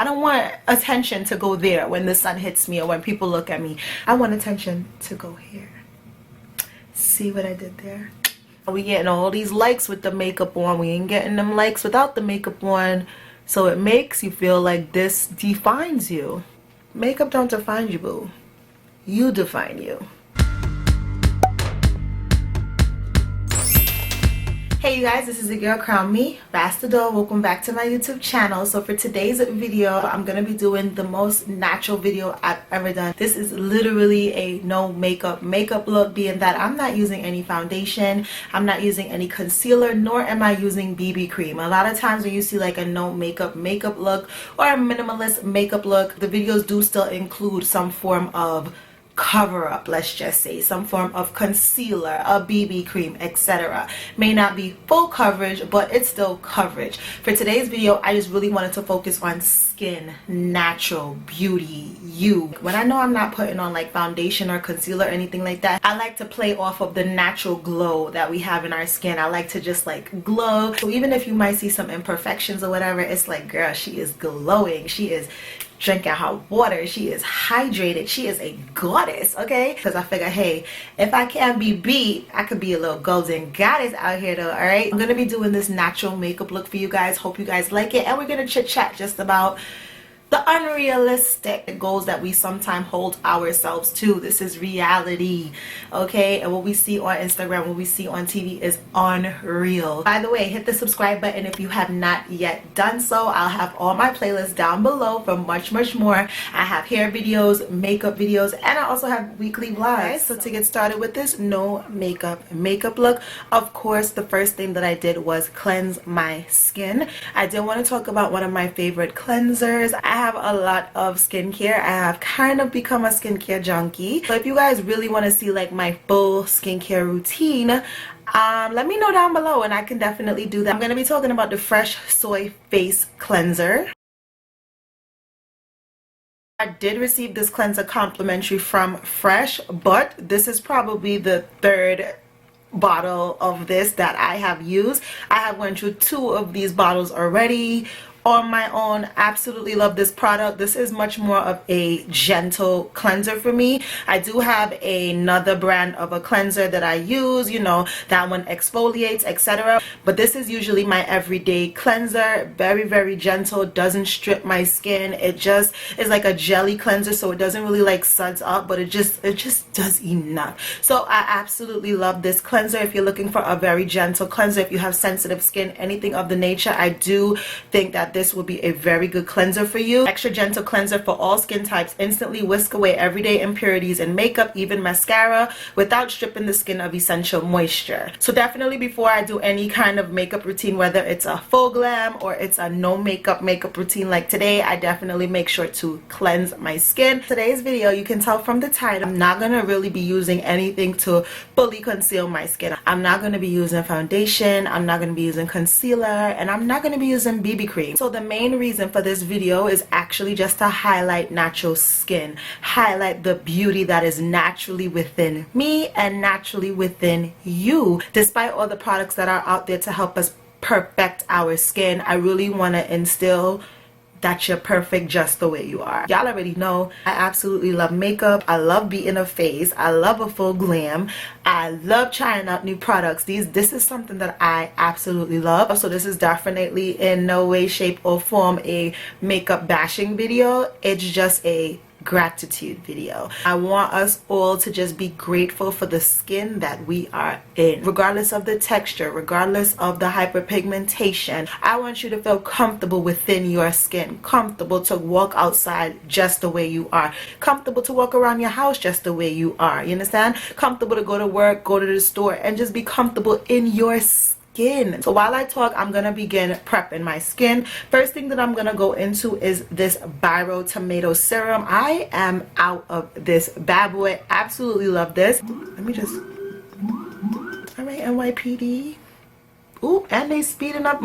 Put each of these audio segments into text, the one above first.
don't want attention to go there when the sun hits me or when people look at me. I want attention to go here. See what I did there? We getting all these likes with the makeup on. We ain't getting them likes without the makeup on. So it makes you feel like this defines you. Makeup don't define you, boo. You define you. Hey you guys, this is the girl Crown Me, Rastador. Welcome back to my YouTube channel. So for today's video, I'm gonna be doing the most natural video I've ever done. This is literally a no makeup look, being that I'm not using any foundation, I'm not using any concealer, nor am I using BB cream. A lot of times when you see like a no makeup look or a minimalist makeup look, the videos do still include some form of cover up, let's just say, some form of concealer, a BB cream, etc. May not be full coverage, but it's still coverage. For today's video, I just really wanted to focus on skin, natural beauty, you. When I know I'm not putting on like foundation or concealer or anything like that, I like to play off of the natural glow that we have in our skin. I like to just like glow. So even if you might see some imperfections or whatever, it's like, girl, she is glowing, she is drinking hot water, she is hydrated, she is a goddess, okay? Because I figure, hey, if I can't be beat, I could be a little golden goddess out here though. All right, I'm gonna be doing this natural makeup look for you guys. Hope you guys like it, and we're gonna chit chat just about the unrealistic goals that we sometimes hold ourselves to. This is reality, okay? And what we see on Instagram, what we see on TV is unreal. By the way, hit the subscribe button if you have not yet done so. I'll have all my playlists down below for much more. I have hair videos, makeup videos, and I also have weekly vlogs. So to get started with this no makeup look, of course, the first thing that I did was cleanse my skin. I did want to talk about one of my favorite cleansers. I have a lot of skincare. I have kind of become a skincare junkie. So if you guys really want to see like my full skincare routine, let me know down below and I can definitely do that. I'm going to be talking about the Fresh Soy Face Cleanser. I did receive this cleanser complimentary from Fresh, but this is probably the third bottle of this that I have used. I have went through 2 of these bottles already on my own. Absolutely love this product. This is much more of a gentle cleanser for me. I do have another brand of a cleanser that I use, you know, that one exfoliates, etc. But this is usually my everyday cleanser. Very gentle, doesn't strip my skin. It just is like a jelly cleanser, so it doesn't really like suds up, but it just does enough. So I absolutely love this cleanser. If you're looking for a very gentle cleanser, if you have sensitive skin, anything of the nature, I do think that this will be a very good cleanser for you. Extra gentle cleanser for all skin types. Instantly whisk away everyday impurities in makeup, even mascara, without stripping the skin of essential moisture. So definitely before I do any kind of makeup routine, whether it's a full glam or it's a no makeup routine like today, I definitely make sure to cleanse my skin. Today's video, you can tell from the title, I'm not gonna really be using anything to fully conceal my skin. I'm not gonna be using foundation, I'm not gonna be using concealer, and I'm not gonna be using BB cream. So the main reason for this video is actually just to highlight natural skin, highlight the beauty that is naturally within me and naturally within you. Despite all the products that are out there to help us perfect our skin, I really want to instill that you're perfect just the way you are. Y'all already know I absolutely love makeup. I love beating a face. I love a full glam. I love trying out new products. This is something that I absolutely love. So this is definitely in no way, shape, or form a makeup bashing video. It's just a gratitude video. I want us all to just be grateful for the skin that we are in, regardless of the texture, regardless of the hyperpigmentation. I want you to feel comfortable within your skin, comfortable to walk outside just the way you are, comfortable to walk around your house just the way you are, you understand? Comfortable to go to work, go to the store, and just be comfortable in your skin. So while I talk, I'm gonna begin prepping my skin. First thing that I'm gonna go into is this Biro Tomato Serum. I am out of this bad boy. Absolutely love this. Let me just, all right, NYPD. Ooh, and they speeding up,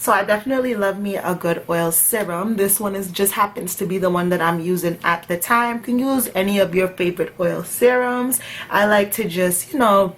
So I definitely love me a good oil serum. This one just happens to be the one that I'm using at the time. You can use any of your favorite oil serums. I like to just, you know,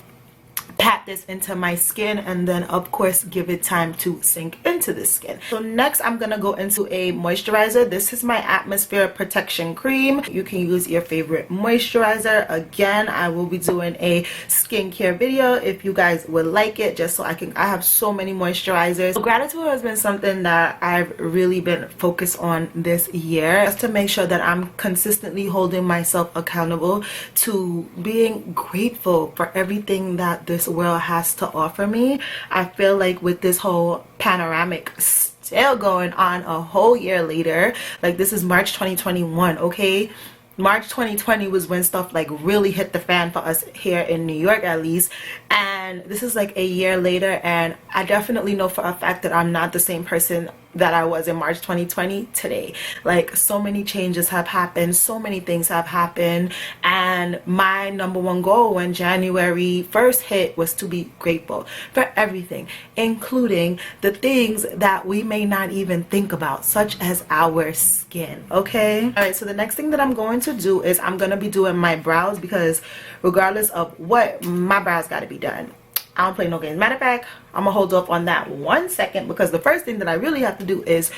pat this into my skin, and then of course give it time to sink into the skin. So next I'm gonna go into a moisturizer. This is my Atmosphere Protection Cream. You can use your favorite moisturizer. Again, I will be doing a skincare video if you guys would like it, just so I have so many moisturizers. So gratitude has been something that I've really been focused on this year, just to make sure that I'm consistently holding myself accountable to being grateful for everything that this world has to offer me. I feel like with this whole panoramic still going on a whole year later, like this is March 2021, okay? March 2020 was when stuff like really hit the fan for us here in New York, at least, and this is like a year later, and I definitely know for a fact that I'm not the same person that I was in March 2020 today. Like, so many changes have happened, so many things have happened, and my number one goal when January 1st hit was to be grateful for everything, including the things that we may not even think about, such as our skin. Okay, all right, so the next thing that I'm going to do is I'm gonna be doing my brows, because regardless of what, my brows got to be done. I don't play no games. Matter of fact, I'm gonna hold off on that 1 second, because the first thing that I really have to do is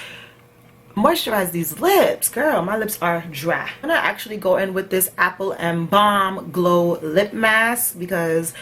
moisturize these lips. Girl, my lips are dry. I'm gonna actually go in with this Apple and Balm Glow Lip Mask, because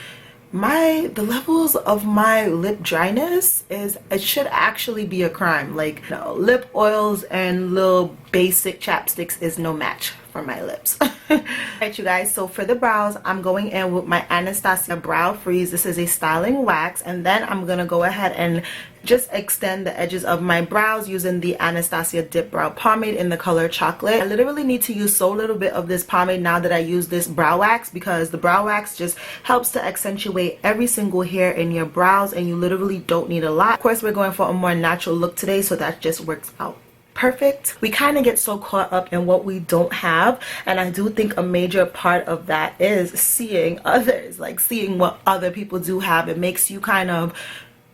the levels of my lip dryness it should actually be a crime. Like, no, lip oils and little basic chapsticks is no match for my lips. Alright, you guys, so for the brows, I'm going in with my Anastasia Brow Freeze. This is a styling wax, and then I'm gonna go ahead and just extend the edges of my brows using the Anastasia Dip Brow Pomade in the color Chocolate. I literally need to use so little bit of this pomade now that I use this brow wax, because the brow wax just helps to accentuate every single hair in your brows, and you literally don't need a lot. Of course, we're going for a more natural look today, so that just works out perfect. We kind of get so caught up in what we don't have, and I do think a major part of that is seeing others, like seeing what other people do have. It makes you kind of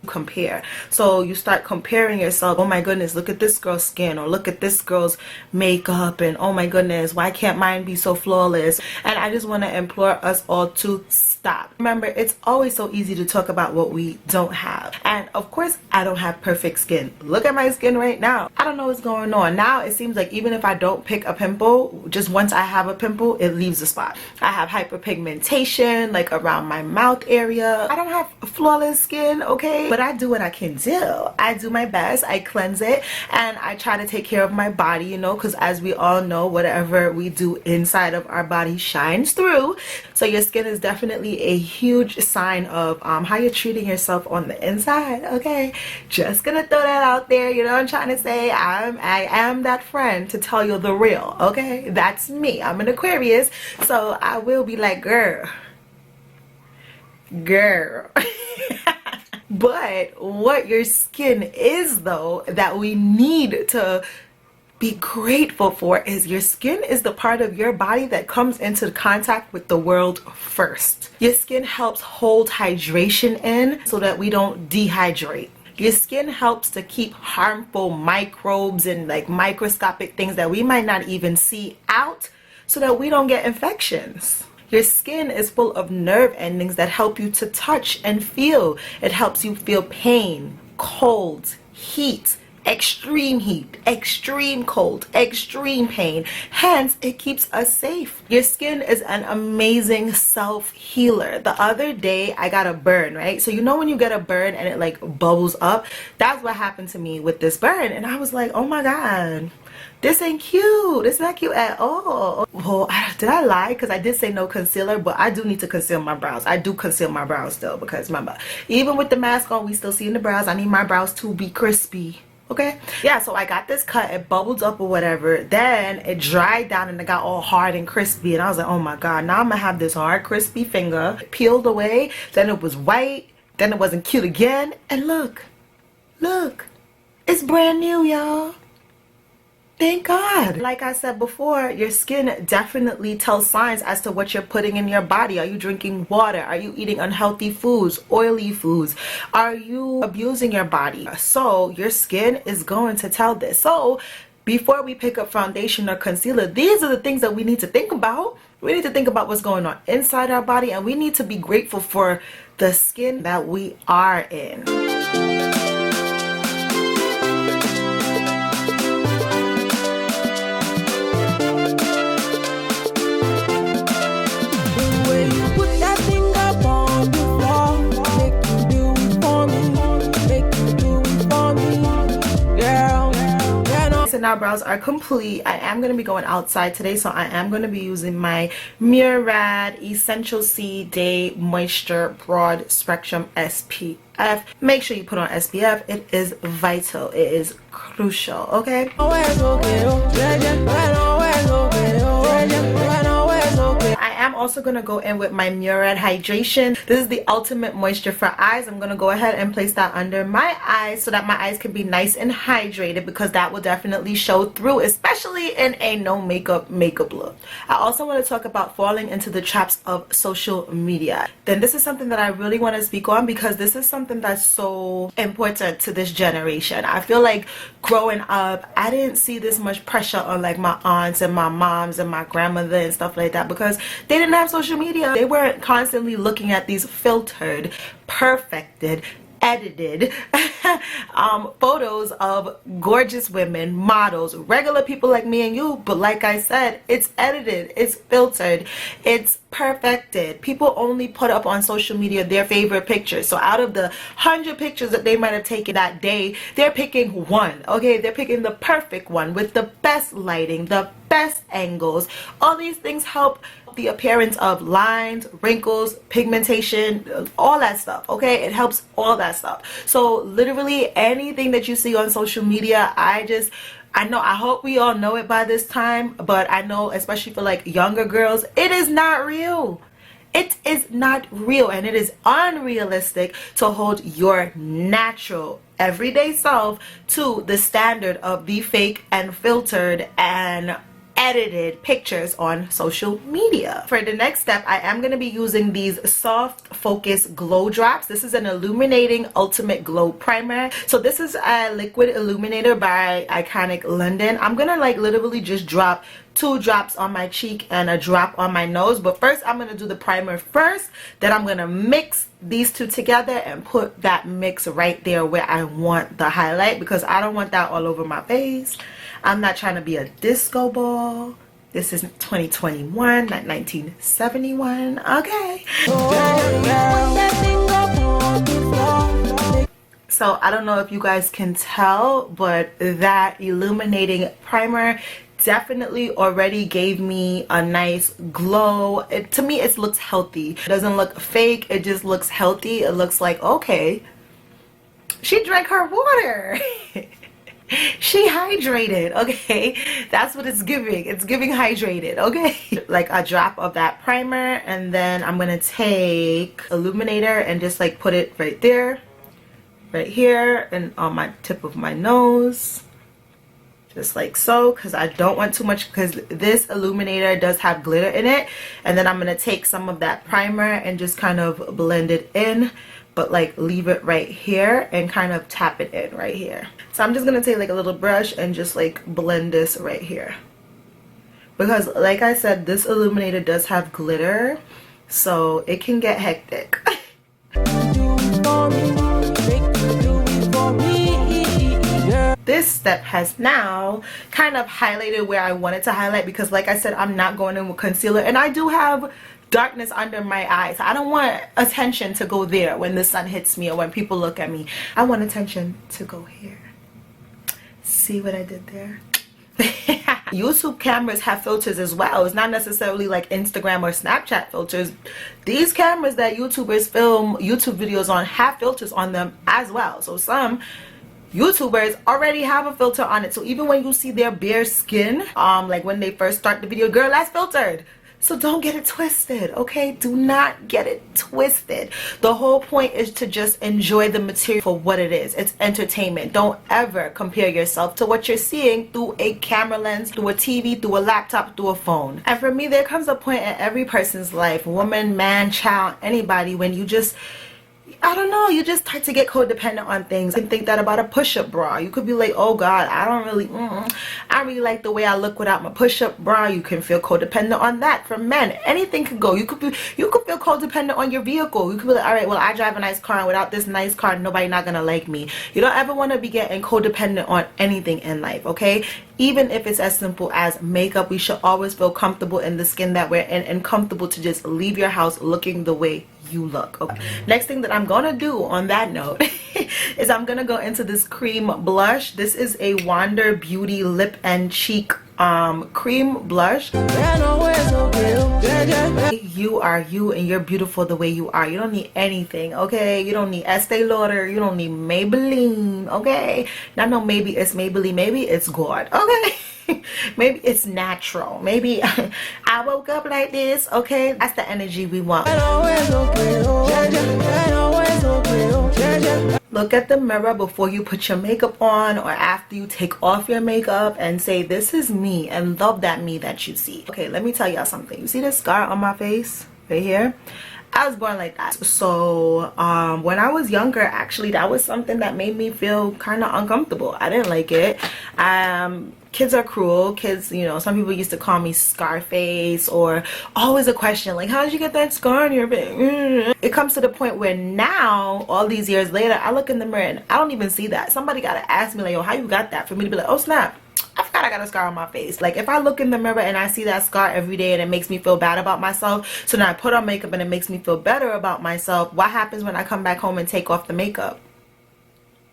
compare. So you start comparing yourself. Oh my goodness, look at this girl's skin, or look at this girl's makeup, and oh my goodness, why can't mine be so flawless? And I just want to implore us all to stop. Remember, it's always so easy to talk about what we don't have, and of course I don't have perfect skin. Look at my skin right now. I don't know what's going on. Now it seems like even if I don't pick a pimple, just once I have a pimple, it leaves the spot. I have hyperpigmentation like around my mouth area. I don't have flawless skin, okay, but I do what I can do. I do my best. I cleanse it, and I try to take care of my body, you know, because as we all know, whatever we do inside of our body shines through. So your skin is definitely a huge sign of how you're treating yourself on the inside. Okay, just gonna throw that out there. You know what I'm trying to say? I am that friend to tell you the real. Okay, that's me. I'm an Aquarius, so I will be like, girl. But what your skin is, though, that we need to be grateful for, is your skin is the part of your body that comes into contact with the world first. Your skin helps hold hydration in so that we don't dehydrate. Your skin helps to keep harmful microbes and like microscopic things that we might not even see out, so that we don't get infections. Your skin is full of nerve endings that help you to touch and feel. It helps you feel pain, cold, heat, extreme cold, extreme pain. Hence, it keeps us safe. Your skin is an amazing self-healer. The other day, I got a burn, right? So you know when you get a burn and it like bubbles up? That's what happened to me with this burn. And I was like, oh my God, this ain't cute. It's not cute at all. Well, did I lie? Because I did say no concealer, but I do need to conceal my brows. I do conceal my brows still, because remember, even with the mask on, we still see in the brows. I need my brows to be crispy. Okay, yeah, so I got this cut, it bubbled up or whatever, then it dried down and it got all hard and crispy, and I was like, oh my God, now I'm gonna have this hard crispy finger. It peeled away, then it was white, then it wasn't cute again, and look, it's brand new, y'all. Thank God. Like I said before, your skin definitely tells signs as to what you're putting in your body. Are you drinking water? Are you eating unhealthy foods, oily foods? Are you abusing your body? So your skin is going to tell this. So before we pick up foundation or concealer, these are the things that we need to think about. We need to think about what's going on inside our body, and we need to be grateful for the skin that we are in. And our brows are complete. I am going to be going outside today, so I am going to be using my Murad Essential C Day Moisture Broad Spectrum SPF. Make sure you put on SPF. It is vital. It is crucial. Okay. I am also going to go in with my Murad Hydration. This is the ultimate moisture for eyes. I'm going to go ahead and place that under my eyes so that my eyes can be nice and hydrated, because that will definitely show through, especially in a no makeup look. I also want to talk about falling into the traps of social media. Then this is something that I really want to speak on, because this is something that's so important to this generation. I feel like growing up, I didn't see this much pressure on like my aunts and my moms and my grandmother and stuff like that, because they didn't have social media. They weren't constantly looking at these filtered, perfected, edited photos of gorgeous women, models, regular people like me and you. But like I said, it's edited, it's filtered, it's perfected. People only put up on social media their favorite pictures. So out of the 100 pictures that they might have taken that day, they're picking one. Okay, they're picking the perfect one with the best lighting, the best angles. All these things help the appearance of lines, wrinkles, pigmentation, all that stuff. Okay, it helps all that stuff. So literally anything that you see on social media, I hope we all know it by this time, but I know especially for like younger girls, it is not real. It is not real, and it is unrealistic to hold your natural everyday self to the standard of the fake and filtered and edited pictures on social media. For the next step, I am going to be using these soft focus glow drops. This is an illuminating ultimate glow primer. So this is a liquid illuminator by Iconic London. I'm gonna like literally just drop 2 drops on my cheek and a drop on my nose, but first I'm gonna do the primer first, then I'm gonna mix these two together and put that mix right there where I want the highlight, because I don't want that all over my face. I'm not trying to be a disco ball. This is 2021, not 1971. Okay. So I don't know if you guys can tell, but that illuminating primer definitely already gave me a nice glow. To me, it looks healthy. It doesn't look fake. It just looks healthy. It looks like, okay, she drank her water. She hydrated. Okay, that's what it's giving. It's giving hydrated. Okay, like a drop of that primer, and then I'm gonna take illuminator and just like put it right there, right here, and on my tip of my nose, just like so, because I don't want too much, because this illuminator does have glitter in it. And then I'm gonna take some of that primer and just kind of blend it in, but like leave it right here and kind of tap it in right here. So I'm just gonna take like a little brush and just like blend this right here, because like I said, this illuminator does have glitter, so it can get hectic. This step has now kind of highlighted where I wanted to highlight, because like I said, I'm not going in with concealer, and I do have darkness under my eyes. I don't want attention to go there when the sun hits me or when people look at me. I want attention to go here. See what I did there? YouTube cameras have filters as well. It's not necessarily like Instagram or Snapchat filters. These cameras that YouTubers film YouTube videos on have filters on them as well. So some YouTubers already have a filter on it. So even when you see their bare skin, like when they first start the video, girl, that's filtered. So don't get it twisted, okay? Do not get it twisted. The whole point is to just enjoy the material for what it is. It's entertainment. Don't ever compare yourself to what you're seeing through a camera lens, through a TV, through a laptop, through a phone. And for me, there comes a point in every person's life, woman, man, child, anybody, when you just, I don't know, you just start to get codependent on things. You can think that about a push-up bra. You could be like, oh God, I don't really like the way I look without my push-up bra. You can feel codependent on that. For men, anything could go. You could feel codependent on your vehicle. You could be like, all right, well, I drive a nice car, and without this nice car, nobody not gonna like me. You don't ever want to be getting codependent on anything in life, okay? Even if it's as simple as makeup, we should always feel comfortable in the skin that we're in and comfortable to just leave your house looking the way you look. Okay, next thing that I'm gonna do on that note is I'm gonna go into this cream blush. This is a Wander Beauty lip and cheek cream blush. You are you, and you're beautiful the way you are. You don't need anything, okay? You don't need Estee Lauder, you don't need Maybelline, okay? Not no maybe it's Maybelline, maybe it's God, okay? Maybe it's natural. Maybe I woke up like this, okay? That's the energy we want. Look at the mirror before you put your makeup on or after you take off your makeup and say, this is me, and love that me that you see. Okay, let me tell y'all something. You see this scar on my face right here? I was born like that. So when I was younger, actually, that was something that made me feel kind of uncomfortable. I didn't like it. Kids are cruel. Kids, you know, some people used to call me Scarface, or always a question like, how did you get that scar on your face? It comes to the point where now, all these years later, I look in the mirror and I don't even see that. Somebody gotta ask me like, yo, how you got that? For me to be like, oh snap, I forgot I got a scar on my face. Like, if I look in the mirror and I see that scar every day and it makes me feel bad about myself, so now I put on makeup and it makes me feel better about myself, what happens when I come back home and take off the makeup?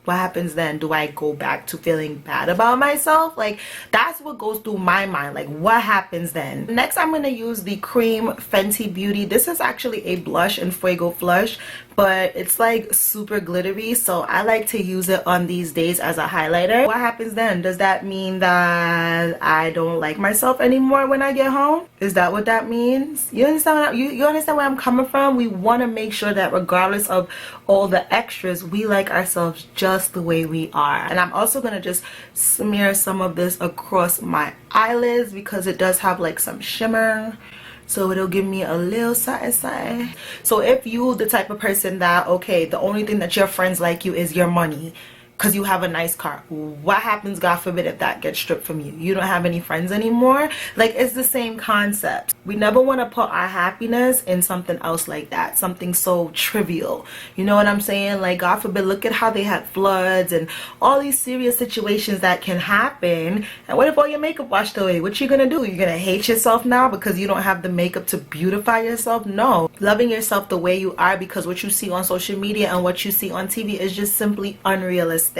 What happens then? Do I go back to feeling bad about myself? Like, that's what goes through my mind. Like, what happens then? Next, I'm going to use the cream Fenty Beauty. This is actually a blush in Fuego Flush, but it's like super glittery, so I like to use it on these days as a highlighter. What happens then? Does that mean that I don't like myself anymore when I get home? Is that what that means? You understand you understand where I'm coming from? We want to make sure that regardless of all the extras, we like ourselves just the way we are. And I'm also going to just smear some of this across my eyelids because it does have like some shimmer. So it'll give me a little something. So if you the type of person that, okay, the only thing that your friends like you is your money because you have a nice car, what happens, God forbid, if that gets stripped from you? You don't have any friends anymore? Like, it's the same concept. We never want to put our happiness in something else like that, something so trivial. You know what I'm saying? Like, God forbid, look at how they had floods and all these serious situations that can happen. And what if all your makeup washed away? What you gonna do? You're gonna hate yourself now because you don't have the makeup to beautify yourself? No. Loving yourself the way you are, because what you see on social media and what you see on TV is just simply unrealistic.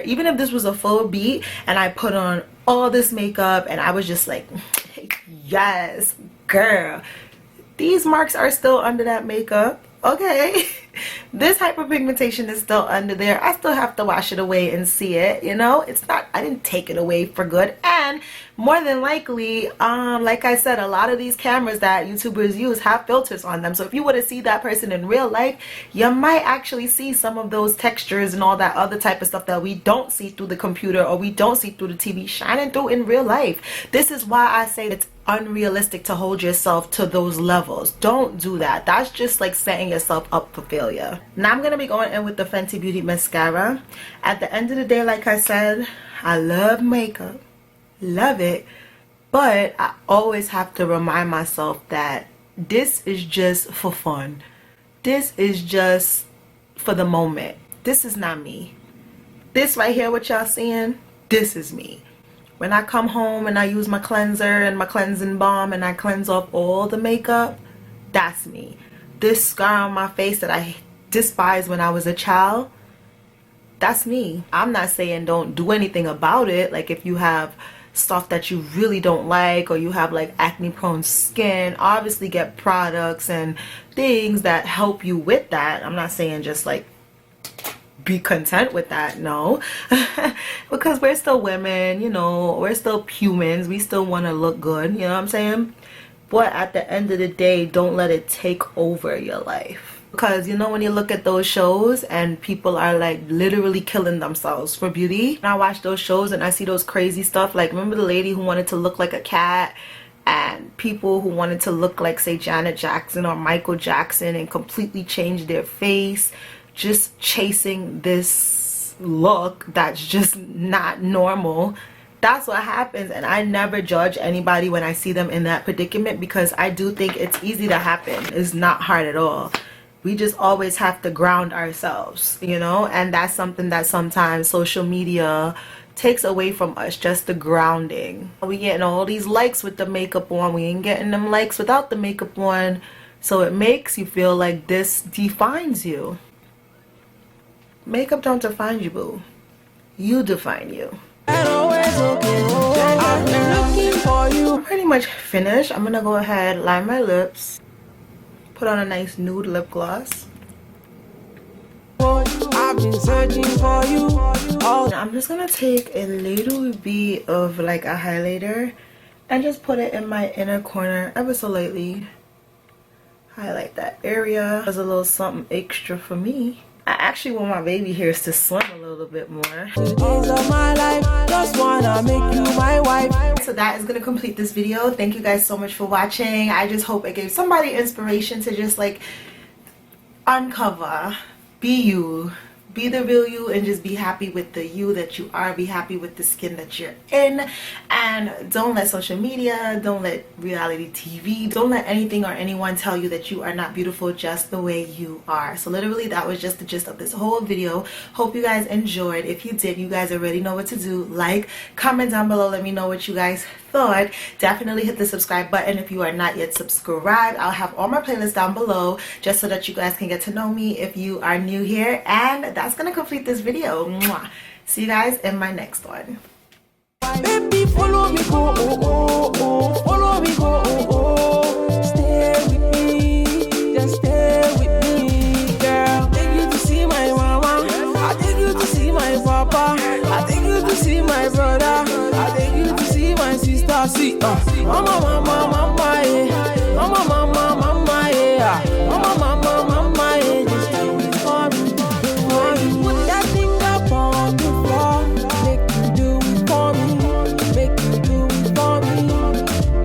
Even if this was a full beat and I put on all this makeup and I was just like, yes, girl, these marks are still under that makeup, okay? This hyperpigmentation is still under there. I still have to wash it away and see it, you know? It's not, I didn't take it away for good. And more than likely, like I said, a lot of these cameras that YouTubers use have filters on them. So if you were to see that person in real life, you might actually see some of those textures and all that other type of stuff that we don't see through the computer or we don't see through the TV shining through in real life. This is why I say it's unrealistic to hold yourself to those levels. Don't do that. That's just like setting yourself up for failure. Now I'm going to be going in with the Fenty Beauty mascara. At the end of the day, like I said, I love makeup. Love it. But I always have to remind myself that this is just for fun. This is just for the moment. This is not me. This right here, what y'all seeing, this is me. When I come home and I use my cleanser and my cleansing balm and I cleanse off all the makeup, that's me. This scar on my face that I despised when I was a child, that's me. I'm not saying don't do anything about it. Like, if you have stuff that you really don't like, or you have like acne prone skin, obviously get products and things that help you with that. I'm not saying just like be content with that, no. Because we're still women, you know, we're still humans, we still want to look good, you know what I'm saying? But at the end of the day, don't let it take over your life. Because, you know, when you look at those shows and people are like literally killing themselves for beauty, and I watch those shows and I see those crazy stuff, like remember the lady who wanted to look like a cat, and people who wanted to look like, say, Janet Jackson or Michael Jackson and completely change their face. just chasing this look that's just not normal. That's what happens. And I never judge anybody when I see them in that predicament, because I do think it's easy to happen. It's not hard at all. We just always have to ground ourselves, you know, and that's something that sometimes social media takes away from us, just the grounding. We getting all these likes with the makeup on, we ain't getting them likes without the makeup on, so it makes you feel like this defines you. Makeup don't define you, boo. You define you. I'm pretty much finished. I'm gonna go ahead, line my lips, put on a nice nude lip gloss. I've been searching for you. I'm just gonna take a little bit of like a highlighter and just put it in my inner corner ever so lightly. Highlight that area. There's a little something extra for me. I actually want my baby hairs to swim a little bit more. So that is going to complete this video. Thank you guys so much for watching. I just hope it gave somebody inspiration to just like uncover, be you, be the real you, and just be happy with the you that you are. Be happy with the skin that you're in, and don't let social media, don't let reality TV, don't let anything or anyone tell you that you are not beautiful just the way you are. So literally that was just the gist of this whole video. Hope you guys enjoyed. If you did, you guys already know what to do. Like, comment down below, let me know what you guys thought. Definitely hit the subscribe button if you are not yet subscribed. I'll have all my playlists down below just so that you guys can get to know me if you are new here. And that's gonna complete this video. Mwah. See you guys in my next one. Baby, follow me, go, oh, oh, oh. Follow me, go, oh, oh. Stay with me, just stay with me, girl. I take you to see my mama, I take you to see my papa, I take you to see my brother, I take you to see my sister. See, mama, mama, mama, yeah.